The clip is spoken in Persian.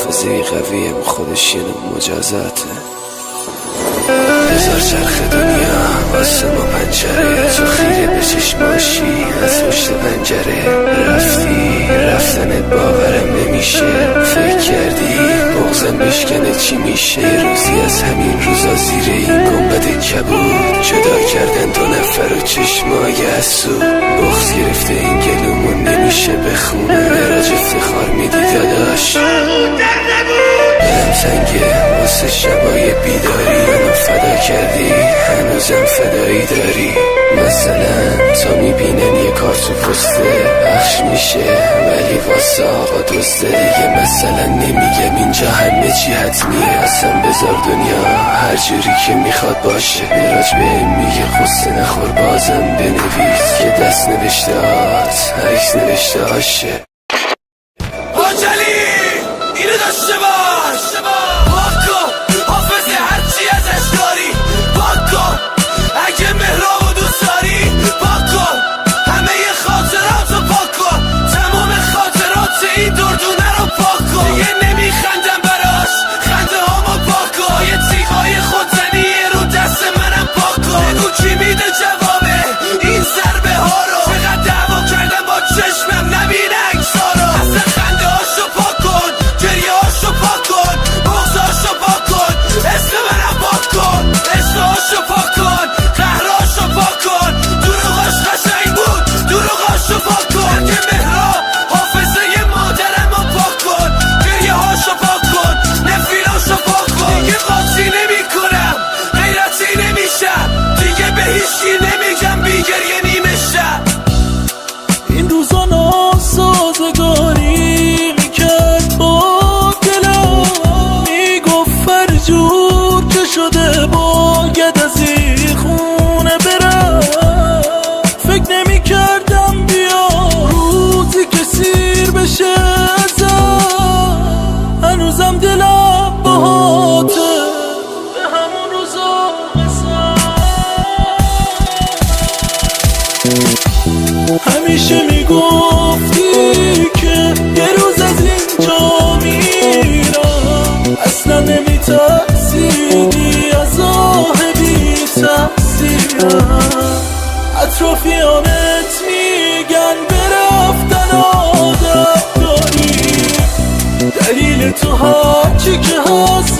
حافظه قویم خودش یه نوع مجازاته. بذار چرخ دنیا واسه ما پنجره، تو خیره به چشماشی از پشت پنجره. رفتنت باورم نمیشه، فکر کردی بغزم بشکنه چی میشه؟ یه روزی از همین روزا زیر این گنبد کبود جدا کردن دو نفر و چشمای حسود. بغز گرفته این گلومون نمیشه بخونه، مراج افتخار میدی داداش دلم سنگه واسه شبای بیداری. منو فدا کردی هنوزم فدایی داری. مثلا تا میبینن یه کار تو پسته پخش میشه ولی واسه آقا دوسته دیگه. مثلا نمیگم اینجا همه چی حتمیه، اصلا بذار دنیا هر جوری که میخواد باشه. مراج بهم میگه خسته نخور بازم بنویس که دست نوشته هات عکس نوشته هاشه. آجلی اینو داشته باش، پاکو حافظه هرچی ازش داری پاکو. اگه مهراب و دوست داری پاکو، همه ی خاطراتو پاکو، تمام خاطرات این دردونه رو پاکو. دیگه نمیخندم براش خنده هامو پاکو، یه تیغای خودزنی رو دست منم پاکو. بگو کی میده جوابه این ضربه ها رو؟ چقدر دعوا کردم با چشمم نبینه عکسا رو. اصلا خنده هاشو پاک کن، گریه هاشو پاک کن، بغضاشو پاک کن، اسم منم پاک کن، عشقهاشو پاک کن، قهرهاشو پاک کن. دروغاش قشنگ بود دروغاشو پاک کن. اگه مهراب حافظه ی مادرم رو پاک کن، گریه هاشو پاک کن، نفیراشو پاک کن. دیگه قاطی نمی کنم غیرتی نمیشم، دیگه به هیچکی نمیگم بی گریه نیمه شب. این روزا ناسازگاری میکرد با دلم، میگفت فرجور که شده باید از این خونه برم. فکر نمیکردم بیا روزی که سیر بشه ازم، هنوزم دلم باهاته به همون روزا همیشه میگفتی که یه روز از اینجا میرم، اصلا نمیترسیدی از آه بی تقصیرم. اطرافیانت میگن برفتن عادت داری، دلیل تو هرچی که هست